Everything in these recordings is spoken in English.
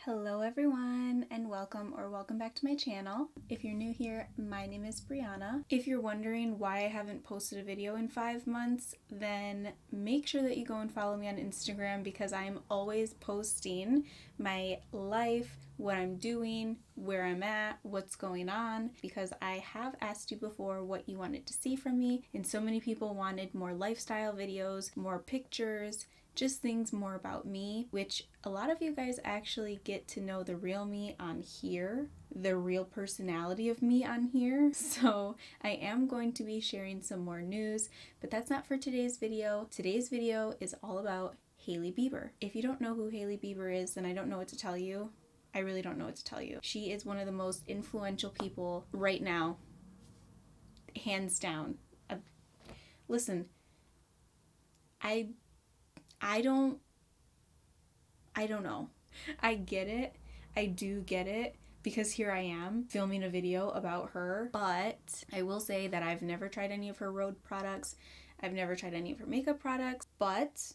Hello everyone and welcome back to my channel. If you're new here, my name is Brianna. If you're wondering why I haven't posted a video in 5 months, then make sure that you go and follow me on Instagram because I'm always posting my life, what I'm doing, where I'm at, what's going on, because I have asked you before what you wanted to see from me, and so many people wanted more lifestyle videos, more pictures, just things more about me, which a lot of you guys actually get to know the real me on here, the real personality of me on here. So I am going to be sharing some more news, but that's not for today's video. Today's video is all about Hailey Bieber. If you don't know who Hailey Bieber is, then I don't know what to tell you. I really don't know what to tell you. She is one of the most influential people right now, hands down. Listen, I don't know. I get it. I do get it because here I am filming a video about her, but I will say that I've never tried any of her road products. I've never tried any of her makeup products, but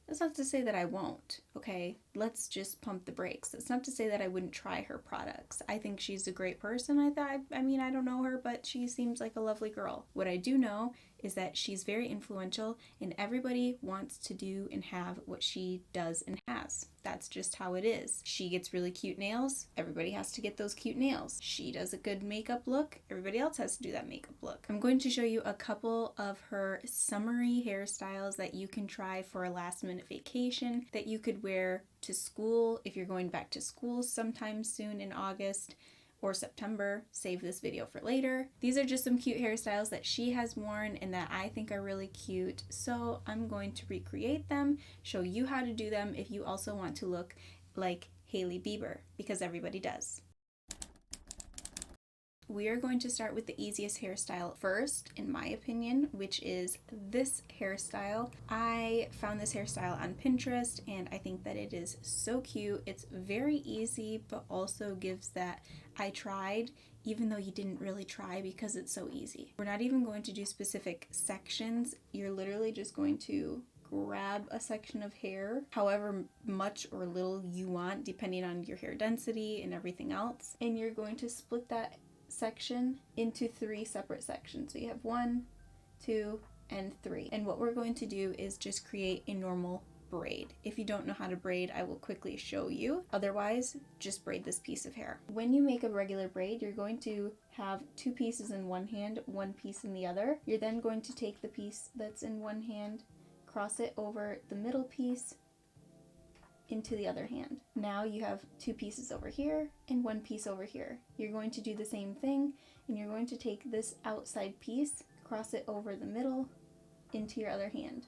that's not to say that I won't, okay? Let's just pump the brakes. That's not to say that I wouldn't try her products. I think she's a great person. I mean, I don't know her, but she seems like a lovely girl. What I do know is that she's very influential and everybody wants to do and have what she does and has. That's just how it is. She gets really cute nails. Everybody has to get those cute nails. She does a good makeup look. Everybody else has to do that makeup look. I'm going to show you a couple of her summery hairstyles that you can try for a last minute vacation, that you could wear to school if you're going back to school sometime soon in August or September. Save this video for later. These are just some cute hairstyles that she has worn and that I think are really cute. So I'm going to recreate them, show you how to do them if you also want to look like Hailey Bieber, because everybody does. We are going to start with the easiest hairstyle first, in my opinion, which is this hairstyle. I found this hairstyle on Pinterest and I think that it is so cute. It's very easy, but also gives that I tried, even though you didn't really try because it's so easy. We're not even going to do specific sections. You're literally just going to grab a section of hair, however much or little you want, depending on your hair density and everything else. And you're going to split that section into 3 separate sections. So you have 1, 2, and 3. And what we're going to do is just create a normal braid. If you don't know how to braid, I will quickly show you. Otherwise, just braid this piece of hair. When you make a regular braid, you're going to have 2 pieces in one hand, 1 piece in the other. You're then going to take the piece that's in one hand, cross it over the middle piece into the other hand. Now you have 2 pieces over here and 1 piece over here. You're going to do the same thing and you're going to take this outside piece, cross it over the middle into your other hand,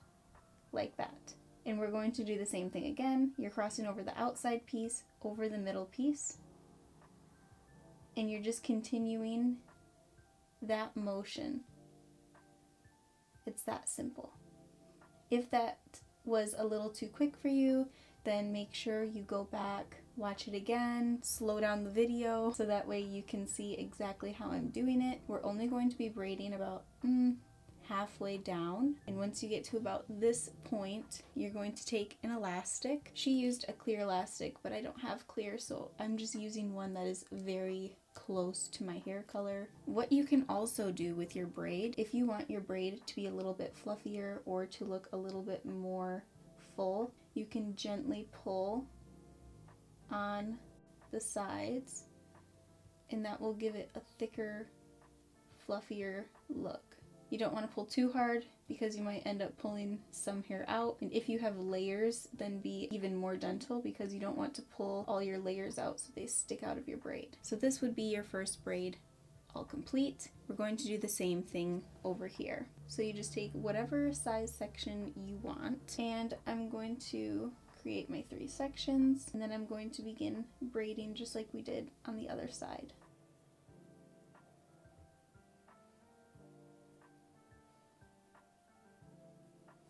like that. And we're going to do the same thing again. You're crossing over the outside piece over the middle piece, and you're just continuing that motion. It's that simple. If that was a little too quick for you, then make sure you go back, watch it again, slow down the video so that way you can see exactly how I'm doing it. We're only going to be braiding about halfway down, and once you get to about this point, you're going to take an elastic. She used a clear elastic, but I don't have clear, so I'm just using one that is very close to my hair color. What you can also do with your braid, if you want your braid to be a little bit fluffier or to look a little bit more full, you can gently pull on the sides and that will give it a thicker, fluffier look. You don't want to pull too hard because you might end up pulling some hair out, and if you have layers, then be even more gentle because you don't want to pull all your layers out so they stick out of your braid. So this would be your first braid all complete. We're going to do the same thing over here. So you just take whatever size section you want, and I'm going to create my 3 sections, and then I'm going to begin braiding just like we did on the other side.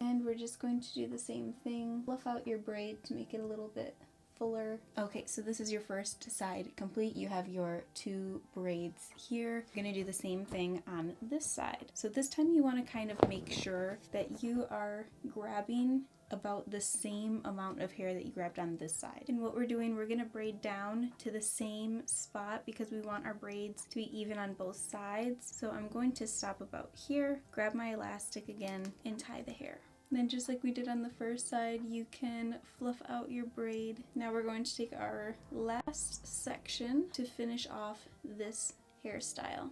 And we're just going to do the same thing. Fluff out your braid to make it a little bit fuller. Okay, so this is your first side complete. You have your 2 braids here. You're gonna do the same thing on this side. So this time you want to kind of make sure that you are grabbing about the same amount of hair that you grabbed on this side. And what we're doing, we're gonna braid down to the same spot because we want our braids to be even on both sides. So I'm going to stop about here, grab my elastic again, and tie the hair. Then just like we did on the first side, you can fluff out your braid. Now we're going to take our last section to finish off this hairstyle.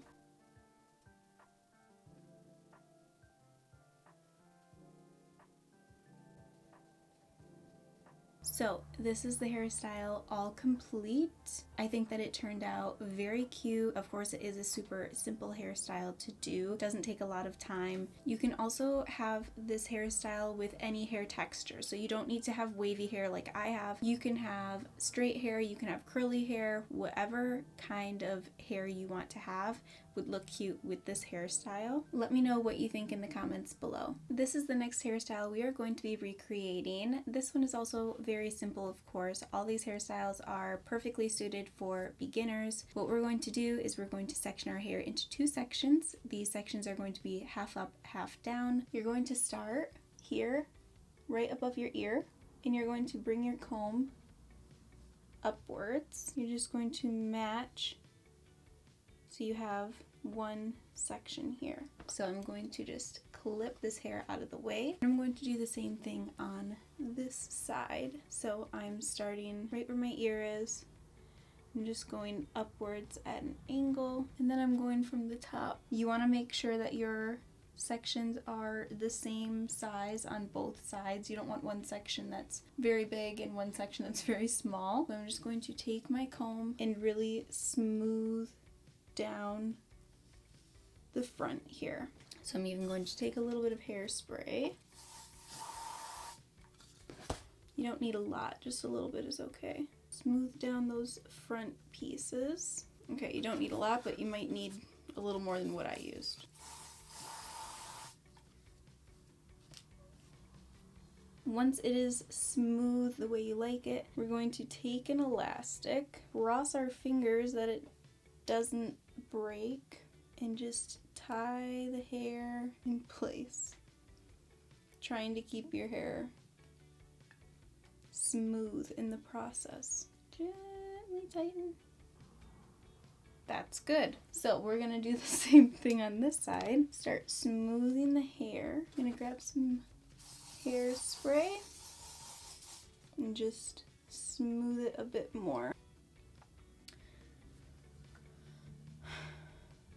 So this is the hairstyle all complete. I think that it turned out very cute. Of course, it is a super simple hairstyle to do. It doesn't take a lot of time. You can also have this hairstyle with any hair texture. So you don't need to have wavy hair like I have. You can have straight hair, you can have curly hair, whatever kind of hair you want to have would look cute with this hairstyle. Let me know what you think in the comments below. This is the next hairstyle we are going to be recreating. This one is also very simple, of course. All these hairstyles are perfectly suited for beginners. What we're going to do is we're going to section our hair into 2 sections. These sections are going to be half up, half down. You're going to start here, right above your ear, and you're going to bring your comb upwards. You're just going to match so you have one section here. So I'm going to just clip this hair out of the way. I'm going to do the same thing on this side. So I'm starting right where my ear is. I'm just going upwards at an angle, and then I'm going from the top. You want to make sure that your sections are the same size on both sides. You don't want one section that's very big and one section that's very small. So I'm just going to take my comb and really smooth down the front here. So I'm even going to take a little bit of hairspray. You don't need a lot, just a little bit is okay. Smooth down those front pieces. Okay, you don't need a lot, but you might need a little more than what I used. Once it is smooth the way you like it, we're going to take an elastic, cross our fingers that it doesn't break, and just tie the hair in place, trying to keep your hair smooth in the process. Gently tighten. That's good. So we're gonna do the same thing on this side. Start smoothing the hair. I'm gonna grab some hairspray and just smooth it a bit more.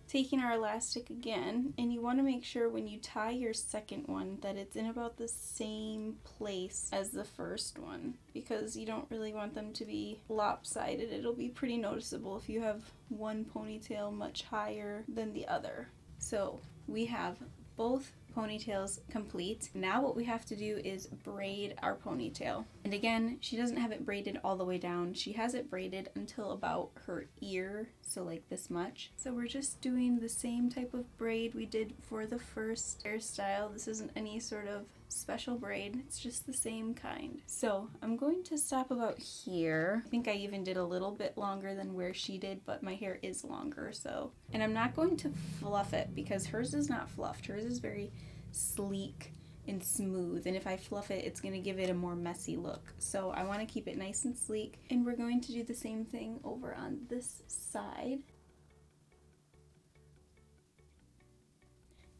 Taking our elastic again, and you want to make sure when you tie your second one that it's in about the same place as the first one, because you don't really want them to be lopsided. It'll be pretty noticeable if you have one ponytail much higher than the other. So we have both ponytails complete. Now what we have to do is braid our ponytail. And again, she doesn't have it braided all the way down. She has it braided until about her ear, so like this much. So we're just doing the same type of braid we did for the first hairstyle. This isn't any sort of special braid, it's just the same kind. So I'm going to stop about here. I think I even did a little bit longer than where she did, but my hair is longer, so. And I'm not going to fluff it because hers is not fluffed. Hers is very sleek and smooth, and if I fluff it, it's going to give it a more messy look. So I want to keep it nice and sleek, and we're going to do the same thing over on this side.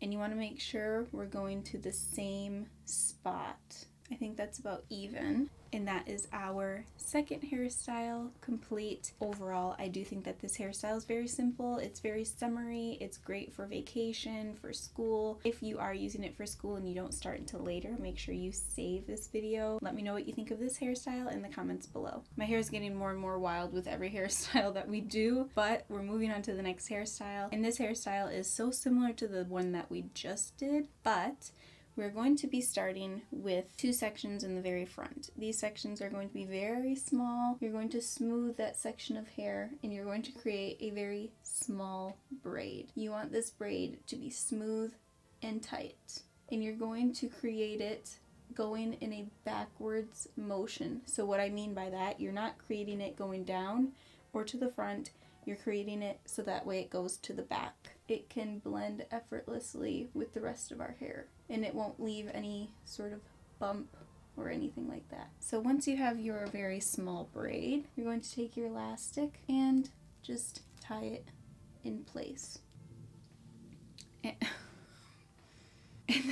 And you want to make sure we're going to the same spot. I think that's about even. And that is our second hairstyle complete. Overall, I do think that this hairstyle is very simple. It's very summery. It's great for vacation, for school. If you are using it for school and you don't start until later, make sure you save this video. Let me know what you think of this hairstyle in the comments below. My hair is getting more and more wild with every hairstyle that we do, but we're moving on to the next hairstyle. And this hairstyle is so similar to the one that we just did, but we're going to be starting with 2 sections in the very front. These sections are going to be very small. You're going to smooth that section of hair and you're going to create a very small braid. You want this braid to be smooth and tight. And you're going to create it going in a backwards motion. So what I mean by that, you're not creating it going down or to the front. You're creating it so that way it goes to the back. It can blend effortlessly with the rest of our hair, and it won't leave any sort of bump or anything like that. So once you have your very small braid, you're going to take your elastic and just tie it in place. And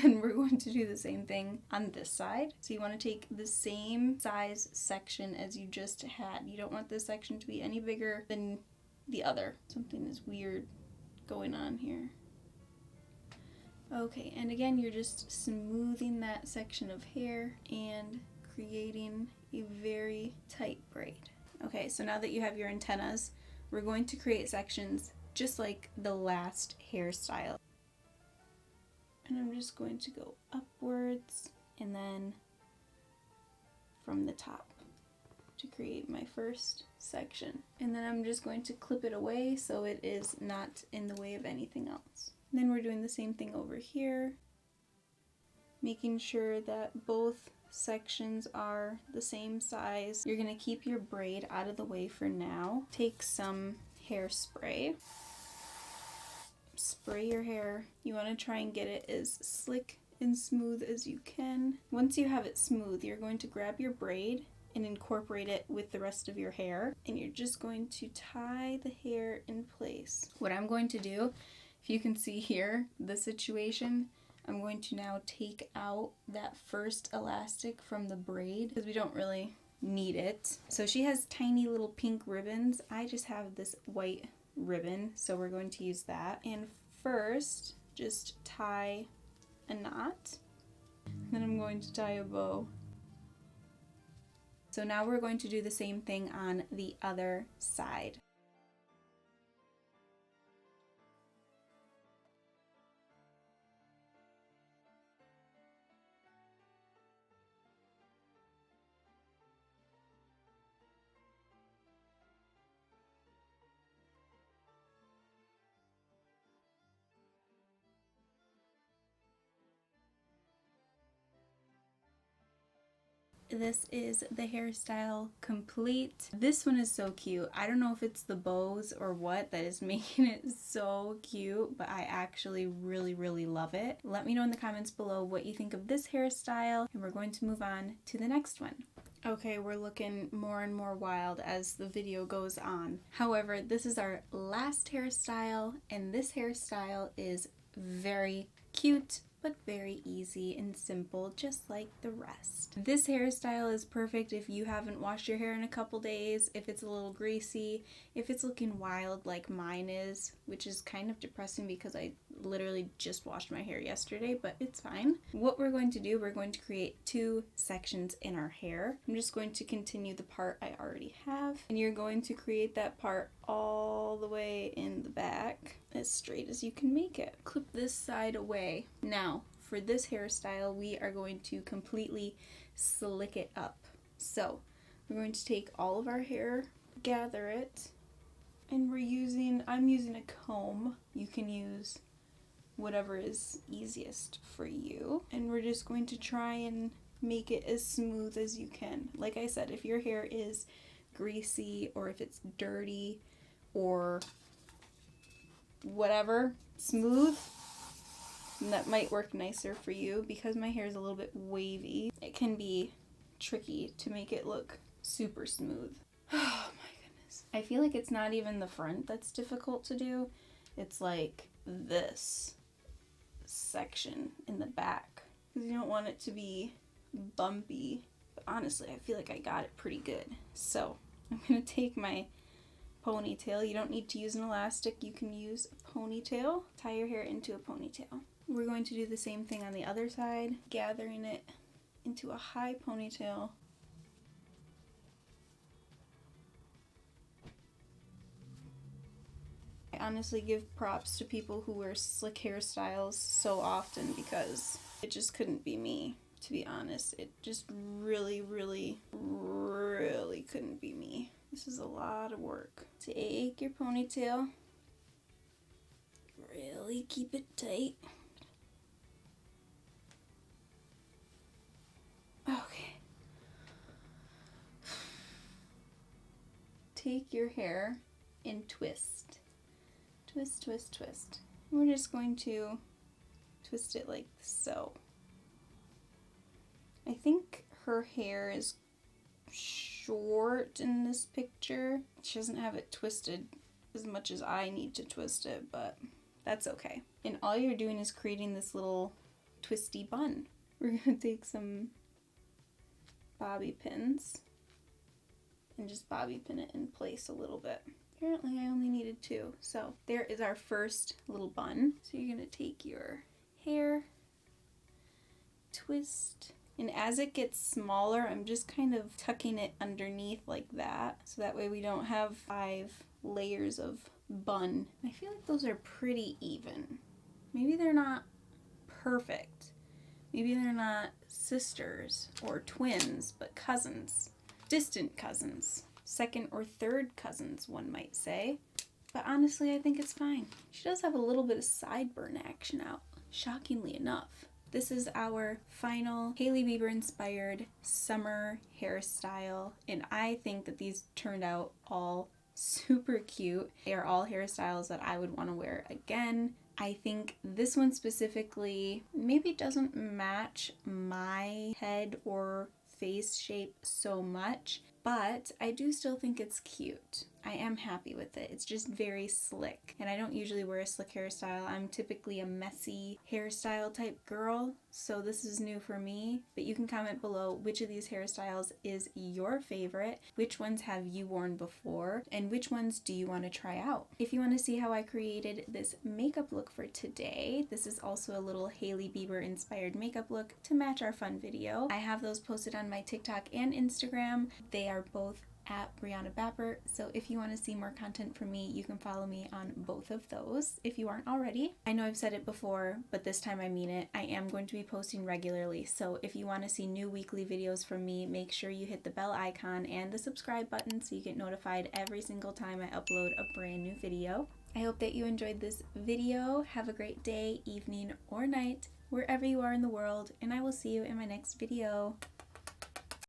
then we're going to do the same thing on this side. So you want to take the same size section as you just had. You don't want this section to be any bigger than the other. Something is weird going on here. Okay, and again, you're just smoothing that section of hair and creating a very tight braid. Okay, so now that you have your antennas, we're going to create sections just like the last hairstyle. And I'm just going to go upwards and then from the top to create my first section. And then I'm just going to clip it away so it is not in the way of anything else. And then we're doing the same thing over here, making sure that both sections are the same size. You're going to keep your braid out of the way for now. Take some hairspray. Spray your hair. You want to try and get it as slick and smooth as you can. Once you have it smooth, you're going to grab your braid and incorporate it with the rest of your hair, and you're just going to tie the hair in place. What I'm going to do, if you can see here, the situation, I'm going to now take out that first elastic from the braid because we don't really need it. So she has tiny little pink ribbons. I just have this white ribbon, so we're going to use that. And first, just tie a knot. Then I'm going to tie a bow. So now we're going to do the same thing on the other side. This is the hairstyle complete. This one is so cute. I don't know if it's the bows or what that is making it so cute, but I actually really love it. Let me know in the comments below what you think of this hairstyle, and we're going to move on to the next one. Okay, we're looking more and more wild as the video goes on. However, this is our last hairstyle, and this hairstyle is very cute, but very easy and simple, just like the rest. This hairstyle is perfect if you haven't washed your hair in a couple days, if it's a little greasy, if it's looking wild like mine is, which is kind of depressing because I literally just washed my hair yesterday, but it's fine. What we're going to do, we're going to create two sections in our hair. I'm just going to continue the part I already have, and you're going to create that part all the way in the back, as straight as you can make it. Clip this side away. Now, for this hairstyle, we are going to completely slick it up. So, we're going to take all of our hair, gather it, and I'm using a comb. You can use whatever is easiest for you. And we're just going to try and make it as smooth as you can. Like I said, if your hair is greasy or if it's dirty or whatever, smooth, and that might work nicer for you. Because my hair is a little bit wavy, it can be tricky to make it look super smooth. Oh my goodness. I feel like it's not even the front that's difficult to do. It's like this section in the back, because you don't want it to be bumpy. But honestly, I feel like I got it pretty good. So I'm gonna take my ponytail. You don't need to use an elastic, you can use a ponytail. Tie your hair into a ponytail. We're going to do the same thing on the other side, gathering it into a high ponytail. I honestly give props to people who wear slick hairstyles so often, because it just couldn't be me, to be honest. It just really couldn't be me. This is a lot of work. Take your ponytail, really keep it tight. Okay. Take your hair and twist. Twist, twist, twist. We're just going to twist it like so. I think her hair is short in this picture. She doesn't have it twisted as much as I need to twist it, but that's okay. And all you're doing is creating this little twisty bun. We're gonna take some bobby pins and just bobby pin it in place a little bit. Apparently I only needed 2. So there is our first little bun. So you're gonna take your hair, twist, and as it gets smaller, I'm just kind of tucking it underneath like that. So that way we don't have 5 layers of bun. I feel like those are pretty even. Maybe they're not perfect. Maybe they're not sisters or twins, but cousins. Distant cousins. Second or third cousins, one might say. But honestly, I think it's fine. She does have a little bit of sideburn action out, shockingly enough. This is our final Hailey Bieber inspired summer hairstyle, and I think that these turned out all super cute. They are all hairstyles that I would want to wear again. I think this one specifically maybe doesn't match my head or face shape so much, but I do still think it's cute. I am happy with it. It's just very slick, and I don't usually wear a slick hairstyle. I'm typically a messy hairstyle type girl, so this is new for me. But you can comment below which of these hairstyles is your favorite, which ones have you worn before, and which ones do you want to try out. If you want to see how I created this makeup look for today, this is also a little Hailey Bieber inspired makeup look to match our fun video. I have those posted on my TikTok and Instagram. They are both at Brianna Bapper, so if you want to see more content from me, you can follow me on both of those if you aren't already. I know I've said it before, but this time I mean it. I am going to be posting regularly, so if you want to see new weekly videos from me, make sure you hit the bell icon and the subscribe button so you get notified every single time I upload a brand new video. I hope that you enjoyed this video. Have a great day, evening, or night, wherever you are in the world, and I will see you in my next video.